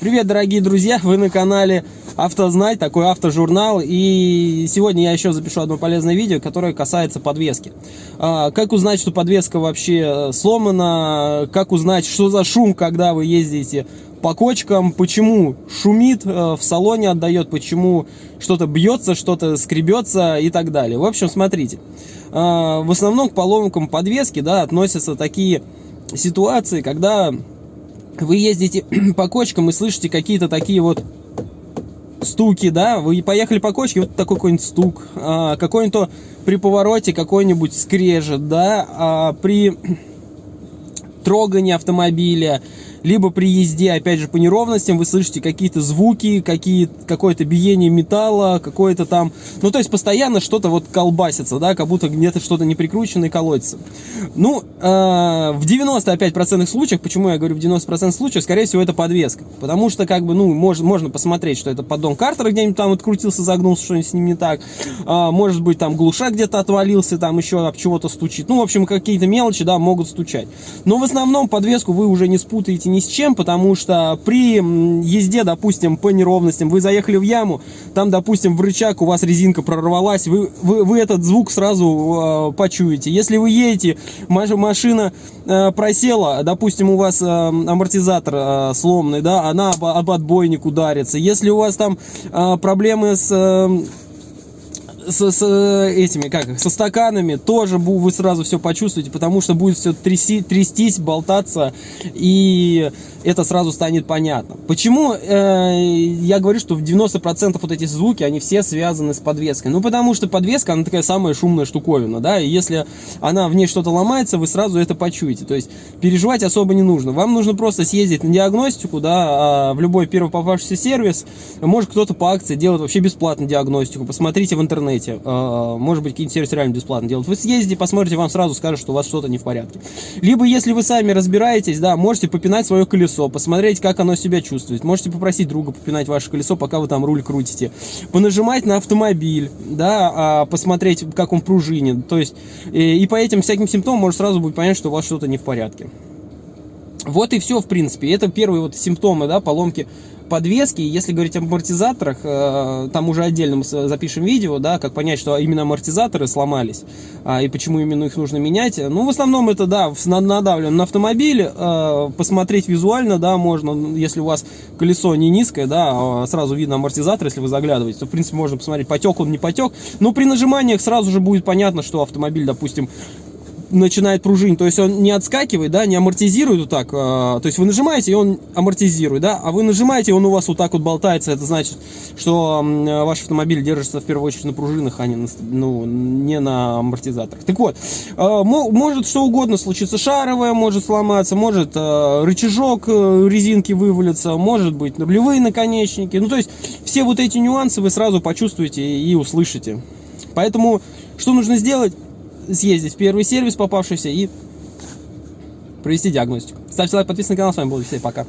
Привет, дорогие друзья! Вы на канале Автознай, такой автожурнал. И сегодня я еще запишу одно полезное видео, которое касается подвески. Как узнать, что подвеска вообще сломана? Как узнать, что за шум, когда вы ездите по кочкам? Почему шумит в салоне, отдает? Почему что-то бьется, что-то скребется и так далее? В общем, смотрите. В основном к поломкам подвески, да, относятся такие ситуации, когда вы ездите по кочкам и слышите какие-то такие вот стуки, да, вы поехали по кочке, вот такой какой-нибудь стук, какой-нибудь при повороте какой-нибудь скрежет, да, при трогании автомобиля, либо при езде, опять же, по неровностям вы слышите какие-то звуки, какое-то биение металла, какое-то там, ну, то есть постоянно что-то вот колбасится, да, как будто где-то что-то не прикручено и колотится. Ну, в 95% случаев, почему я говорю в 90% случаев, скорее всего, это подвеска, потому что, как бы, ну, можно посмотреть, что это поддон картера где-нибудь там открутился, загнулся, что-нибудь с ним не так, может быть, там глушак где-то отвалился, там еще об чего-то стучит, ну, в общем, какие-то мелочи, да, могут стучать. Но в основном подвеску вы уже не спутаете ни с чем, потому что при езде, допустим, по неровностям, вы заехали в яму, там, допустим, в рычаг у вас резинка прорвалась, вы этот звук сразу почуете. Если вы едете, машина просела, допустим, у вас амортизатор сломанный, да, она об отбойник ударится. Если у вас там проблемы со стаканами, тоже вы сразу все почувствуете, потому что будет все трястись, болтаться, и это сразу станет понятно. Почему я говорю, что в 90% вот эти звуки, они все связаны с подвеской? Ну, потому что подвеска, она такая самая шумная штуковина, да, и если в ней что-то ломается, вы сразу это почуете, то есть переживать особо не нужно. Вам нужно просто съездить на диагностику, да, в любой первый попавшийся сервис, может кто-то по акции делает вообще бесплатно диагностику, посмотрите в интернете. Может быть, какие-то сервисы реально бесплатно делают. Вы съездите, посмотрите, вам сразу скажут, что у вас что-то не в порядке. Либо, если вы сами разбираетесь, да, можете попинать свое колесо, посмотреть, как оно себя чувствует. Можете попросить друга попинать ваше колесо, пока вы там руль крутите. Понажимать на автомобиль, да, посмотреть, как он пружинит. То есть, и по этим всяким симптомам может сразу будет понять, что у вас что-то не в порядке. Вот и все, в принципе. Это первые вот симптомы, да, поломки подвески. Если говорить об амортизаторах, там уже отдельно мы запишем видео, да, как понять, что именно амортизаторы сломались, и почему именно их нужно менять. Ну, в основном это, да, надавливаем на автомобиль, посмотреть визуально, да, можно, если у вас колесо не низкое, да, сразу видно амортизатор, если вы заглядываете, то, в принципе, можно посмотреть, потек он, не потек, но при нажиманиях сразу же будет понятно, что автомобиль, допустим, начинает пружинить, то есть он не отскакивает, да, не амортизирует вот так, то есть вы нажимаете, и он амортизирует, да, а вы нажимаете, и он у вас вот так вот болтается, это значит, что ваш автомобиль держится в первую очередь на пружинах, а не на, не на амортизаторах. Так вот, может что угодно случиться, шаровая может сломаться, может рычажок резинки вывалится, может быть рулевые наконечники, ну то есть все вот эти нюансы вы сразу почувствуете и услышите. Поэтому что нужно сделать? Съездить в первый сервис попавшийся и провести диагностику. Ставьте лайк, подписывайтесь на канал. С вами был Алексей. Пока.